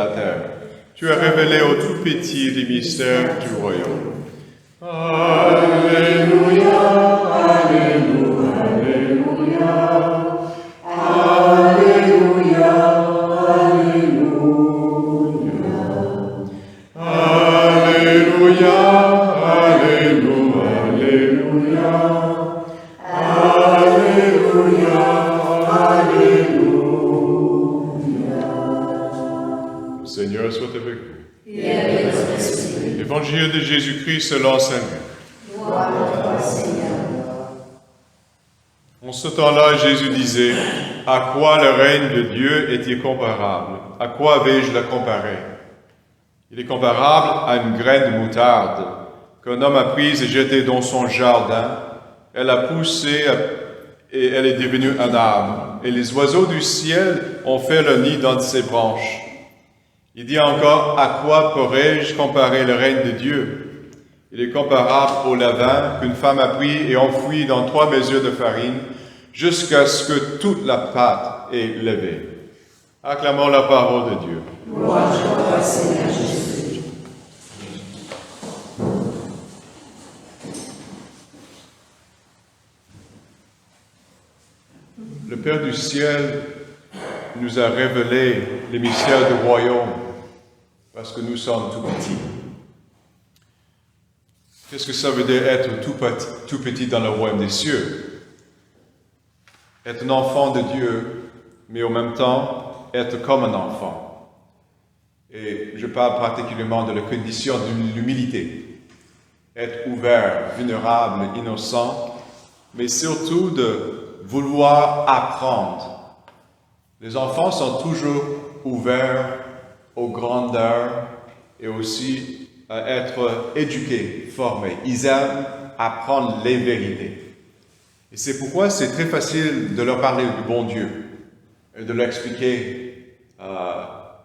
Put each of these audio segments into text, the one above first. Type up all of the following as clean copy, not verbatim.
terre. Tu as révélé aux tout petits les mystères du royaume. Alléluia, Alléluia, Alléluia, Alléluia, Alléluia, Alléluia, Alléluia, Alléluia, Alléluia. Le Seigneur soit avec vous. Et avec ton esprit. Évangile de Jésus-Christ selon Saint Luc. Gloire à toi, Seigneur. En ce temps-là, Jésus disait, « À quoi le règne de Dieu est-il comparable? À quoi vais-je le comparer? Il est comparable à une graine de moutarde qu'un homme a prise et jetée dans son jardin. Elle a poussé et elle est devenue un arbre. Et les oiseaux du ciel ont fait leur nid dans ses branches. » Il dit encore, « À quoi pourrais-je comparer le règne de Dieu? Il est comparable au levain qu'une femme a pris et enfoui dans 3 mesures de farine, jusqu'à ce que toute la pâte est levée. » Acclamons la parole de Dieu. Gloire à toi, Seigneur Jésus. Le Père du ciel nous a révélé les mystères du royaume parce que nous sommes tout petits. Qu'est-ce que ça veut dire être tout petit dans le royaume des cieux? Être un enfant de Dieu, mais en même temps être comme un enfant. Et je parle particulièrement de la condition de l'humilité. Être ouvert, vulnérable, innocent, mais surtout de vouloir apprendre. Les enfants sont toujours ouverts aux grandeurs et aussi à être éduqués, formés. Ils aiment apprendre les vérités. Et c'est pourquoi c'est très facile de leur parler du bon Dieu et de leur expliquer la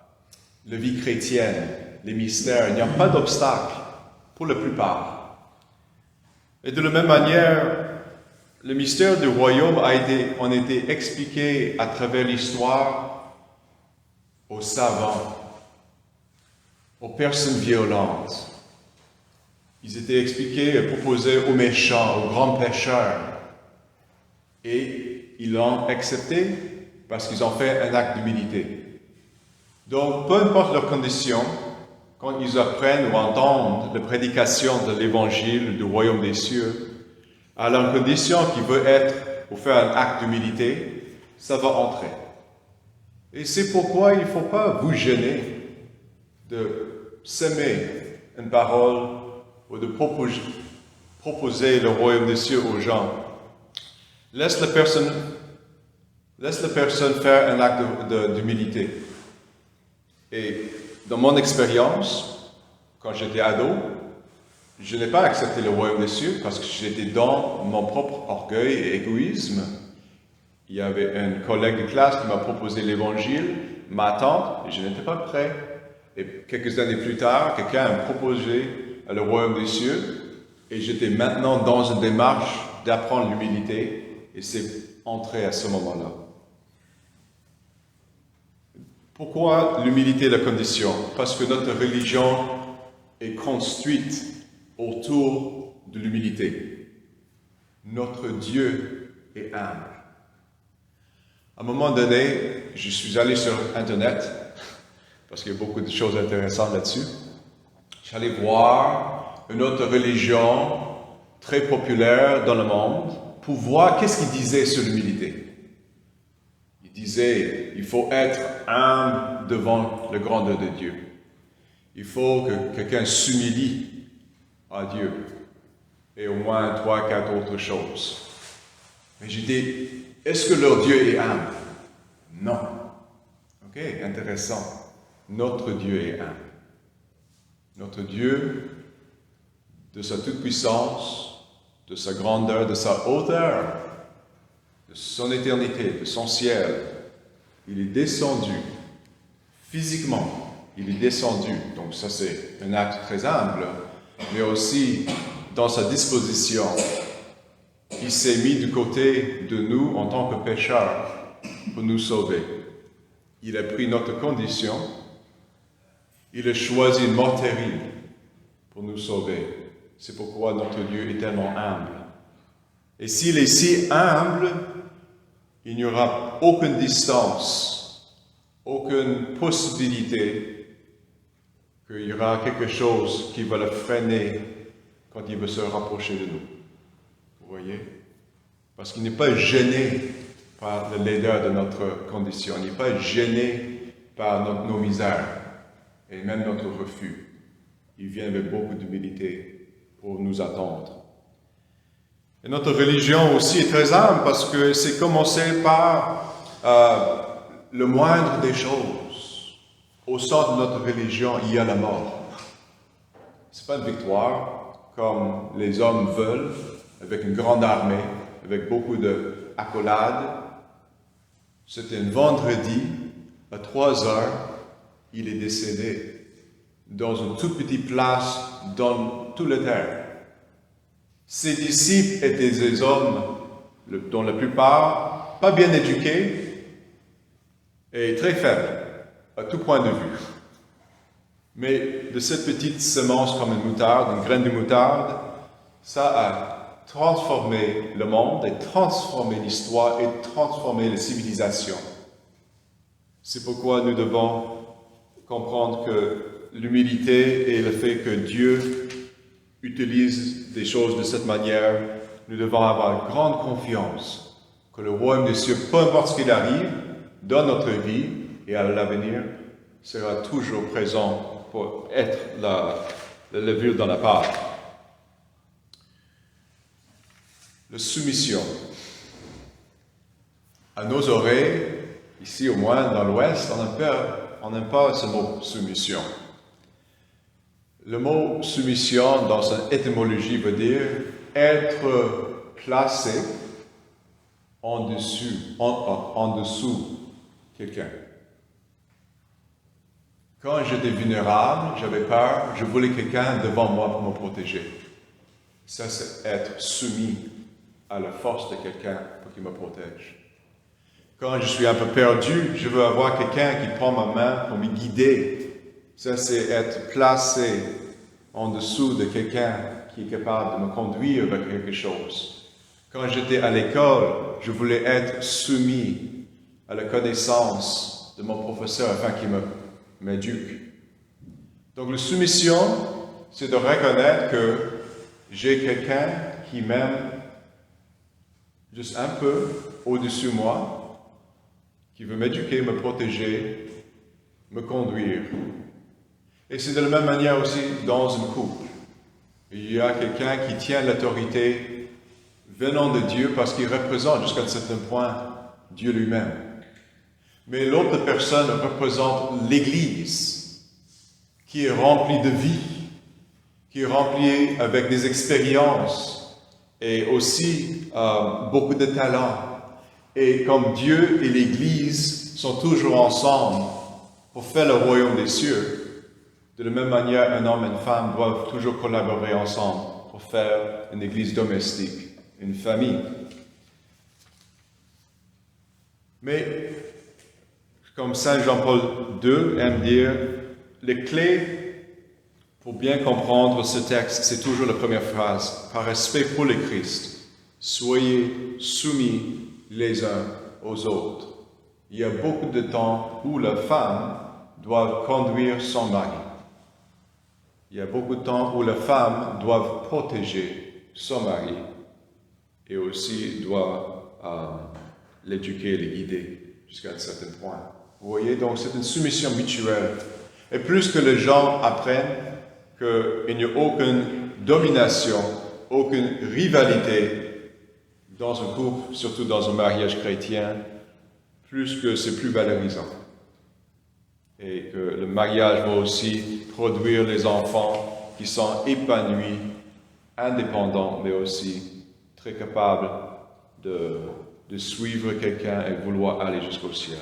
vie chrétienne, les mystères. Il n'y a pas d'obstacle pour la plupart. Et de la même manière, le mystère du royaume ont été expliqués à travers l'histoire aux savants, aux personnes violentes. Ils étaient expliqués et proposés aux méchants, aux grands pécheurs. Et ils l'ont accepté parce qu'ils ont fait un acte d'humilité. Donc, peu importe leurs conditions, quand ils apprennent ou entendent la prédication de l'évangile du royaume des cieux, à la condition qu'ils veulent être ou faire un acte d'humilité, ça va entrer. Et c'est pourquoi il ne faut pas vous gêner de s'aimer une parole ou de proposer le royaume des cieux aux gens. Laisse la personne faire un acte d'humilité. Et dans mon expérience, quand j'étais ado, je n'ai pas accepté le royaume des cieux parce que j'étais dans mon propre orgueil et égoïsme. Il y avait un collègue de classe qui m'a proposé l'évangile, ma tante, et je n'étais pas prêt. Et quelques années plus tard, quelqu'un m'a proposé le royaume des cieux, et j'étais maintenant dans une démarche d'apprendre l'humilité, et c'est entré à ce moment-là. Pourquoi l'humilité est la condition? Parce que notre religion est construite autour de l'humilité. Notre Dieu est humble. À un moment donné, je suis allé sur Internet, parce qu'il y a beaucoup de choses intéressantes là-dessus. J'allais voir une autre religion très populaire dans le monde pour voir qu'est-ce qu'il disait sur l'humilité. Il disait, il faut être humble devant le grandeur de Dieu. Il faut que quelqu'un s'humilie à Dieu. Et au moins 3, 4 autres choses. Mais j'ai dit, est-ce que leur Dieu est humble? Non. Ok, intéressant. Notre Dieu est humble. Notre Dieu, de sa toute-puissance, de sa grandeur, de sa hauteur, de son éternité, de son ciel, il est descendu physiquement. Il est descendu. Donc ça c'est un acte très humble, mais aussi dans sa disposition. Il s'est mis du côté de nous en tant que pécheurs pour nous sauver. Il a pris notre condition Il a choisi une mort terrible pour nous sauver. C'est pourquoi notre Dieu est tellement humble. Et s'il est si humble, il n'y aura aucune distance, aucune possibilité qu'il y aura quelque chose qui va le freiner quand il veut se rapprocher de nous. Vous voyez? Parce qu'il n'est pas gêné par la laideur de notre condition. Il n'est pas gêné par nos misères et même notre refus. Il vient avec beaucoup d'humilité pour nous attendre. Et notre religion aussi est très humble parce que c'est commencé par le moindre des choses. Au centre de notre religion, il y a la mort. Ce n'est pas une victoire comme les hommes veulent, avec une grande armée, avec beaucoup d'accolades. C'était un vendredi, à 3 heures, il est décédé dans une toute petite place dans toute la terre. Ses disciples étaient des hommes dont la plupart pas bien éduqués et très faibles à tout point de vue. Mais de cette petite semence comme une moutarde, une graine de moutarde, ça a transformé le monde et transformé l'histoire et transformé la civilisation. C'est pourquoi nous devons comprendre que l'humilité et le fait que Dieu utilise des choses de cette manière, nous devons avoir grande confiance que le royaume des cieux, peu importe ce qu'il arrive dans notre vie et à l'avenir, sera toujours présent pour être la levure dans la part. La soumission. À nos oreilles, ici au moins dans l'Ouest, on n'aime pas ce mot soumission. Le mot soumission, dans son étymologie, veut dire être placé en dessous quelqu'un. Quand j'étais vulnérable, j'avais peur, je voulais quelqu'un devant moi pour me protéger. Ça, c'est être soumis à la force de quelqu'un pour qu'il me protège. Quand je suis un peu perdu, je veux avoir quelqu'un qui prend ma main pour me guider. Ça, c'est être placé en dessous de quelqu'un qui est capable de me conduire vers quelque chose. Quand j'étais à l'école, je voulais être soumis à la connaissance de mon professeur afin qu'il m'éduque. Donc, la soumission, c'est de reconnaître que j'ai quelqu'un qui m'aime juste un peu au-dessus de moi, qui veut m'éduquer, me protéger, me conduire. Et c'est de la même manière aussi dans un couple. Il y a quelqu'un qui tient l'autorité venant de Dieu parce qu'il représente jusqu'à un certain point Dieu lui-même. Mais l'autre personne représente l'Église qui est remplie de vie, qui est remplie avec des expériences et aussi beaucoup de talents. Et comme Dieu et l'Église sont toujours ensemble pour faire le royaume des cieux, de la même manière, un homme et une femme doivent toujours collaborer ensemble pour faire une église domestique, une famille. Mais, comme Saint Jean-Paul II aime dire, les clés pour bien comprendre ce texte, c'est toujours la première phrase. Par respect pour le Christ, soyez soumis les uns aux autres. Il y a beaucoup de temps où la femme doit conduire son mari. Il y a beaucoup de temps où la femme doit protéger son mari et aussi doit l'éduquer, le guider jusqu'à un certain point. Vous voyez, donc c'est une soumission mutuelle. Et plus que les gens apprennent qu'il n'y a aucune domination, aucune rivalité dans un couple, surtout dans un mariage chrétien, plus que c'est plus valorisant. Et que le mariage va aussi produire les enfants qui sont épanouis, indépendants, mais aussi très capables de suivre quelqu'un et vouloir aller jusqu'au ciel.